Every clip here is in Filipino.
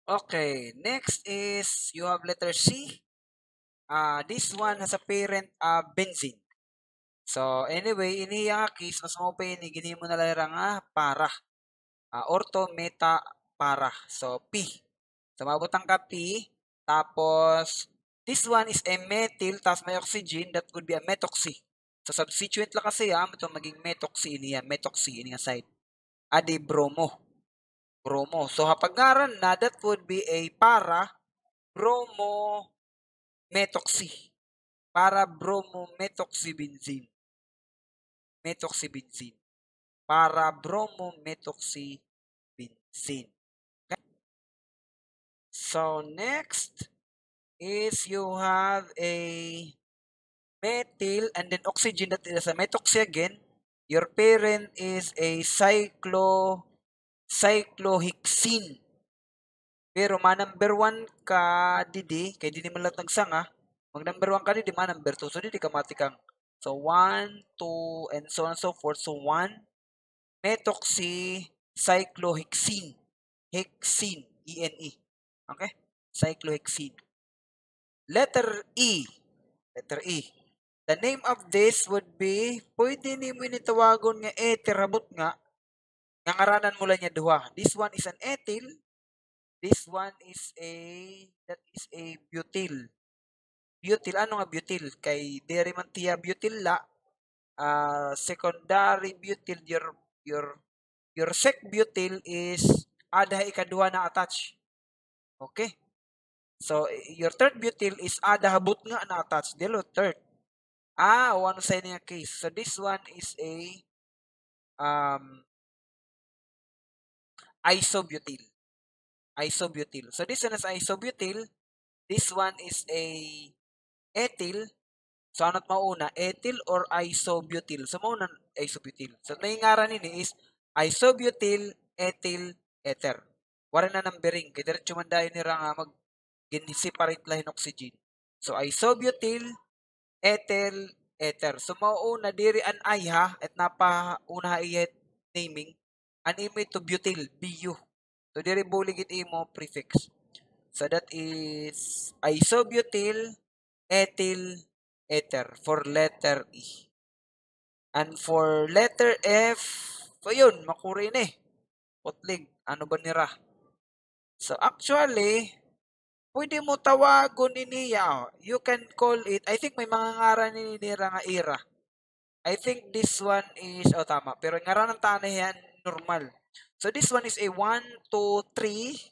Okay, next is you have letter C. This one has a parent benzene. So anyway, ini yang case mas mo pa ini gini mo na lang nga para. Ortho meta para. So P. So mabutang ka P. Tapos this one is a methyl tapos may oxygen that could be a methoxy. So substituent lang kasi ito maging methoxy ini yan. Methoxy ini nga side. Adi bromo. Bromo. So kapag ngaran na that would be a para bromo methoxy. Para bromometoxybenzene. Methoxybenzene. Para bromometoxybenzene. Okay? So next is you have a methyl and then oxygen that is a methoxy again. Your parent is a cyclohexene. Pero number 1 ka didi, kay didi man lang nagsanga, mag number 1 ka didi, number 2. So didi ka matikang. So 1, 2, and so on and so forth. So 1, methoxy cyclohexene. Hexene, E-N-E. Okay? Cyclohexene. Letter E. Letter E. The name of this would be, pwede ni mo nitawagon nga ether, habot nga ngaranan mo lang niya duha. This one is an ethyl. This one is that is a butyl. Butyl, ano nga butyl? Kay diri man tiya butyl la, secondary butyl, your sec butyl is ada ikaduha na attach. Okay? So, your third butyl is ada habot nga na attach. Dilo, third. One sa niya case. So, this one is a isobutyl. Isobutyl. So, this one is isobutyl. This one is a ethyl. So, ano't mauna? Ethyl or isobutyl? So, mauna isobutyl. So, may ngaran nini is isobutyl, ethyl, ether. Wala na numbering. Kaya diretso man dahil nira nga separate lahin oxygen. So, isobutyl, ethyl, ether. So, mauna diri an I ha, at napauna iyet naming, an imo ito butyl, BU. So, diri buligit imo prefix. So, that is isobutyl, ethyl, ether for letter E. And for letter F, so yun, makuri na Putlig, ano ba nira? So actually, pwede mo tawagon niya. You can call it, I think may mga ngaran ni nira nga era. I think this one is, tama, pero ngaran ng tanay yan, normal. So this one is a 1, 2, 3.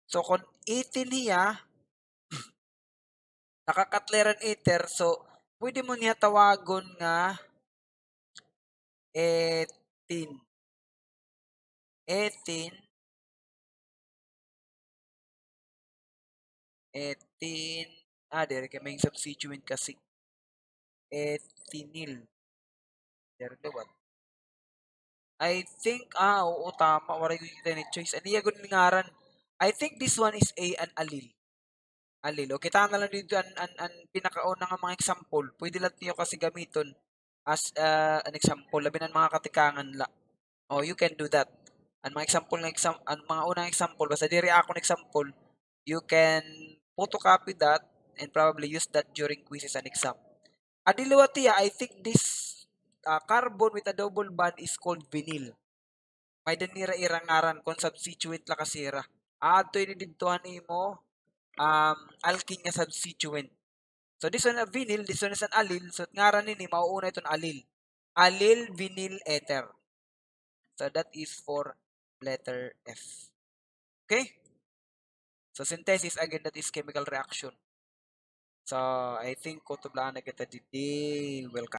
So kung 18 niya, nakakatleran ether, so pwede mo niya tawagon nga 18. 18. 18. There kay may substituent kasi. Ethinyl. There the what? I think, oo, tama. Waray ko kita ni choice. Ano yung ngaran? I think this one is an allele. Allele. Okay, tama lang dito an pinakauna nga mga example. Pwede lang niyo kasi gamiton as an example. Labi ng mga katikangan la. Oh, you can do that. Ang mga example ang mga unang example, basta diri ako ng example, you can photocopy that and probably use that during quizzes and exam. Adiliwatiya, I think this carbon with a double bond is called vinyl. May danira irang ngaran kung substituent la kasira. Ato ini didtuhan imo alkene nga substituent. So this one a vinyl, this one is an allyl. So ngaran nini mauuna iton allyl. Allyl vinyl ether. So that is for letter F. Okay? So synthesis again, that is chemical reaction. So I think kutublaan na kita today. Welcome.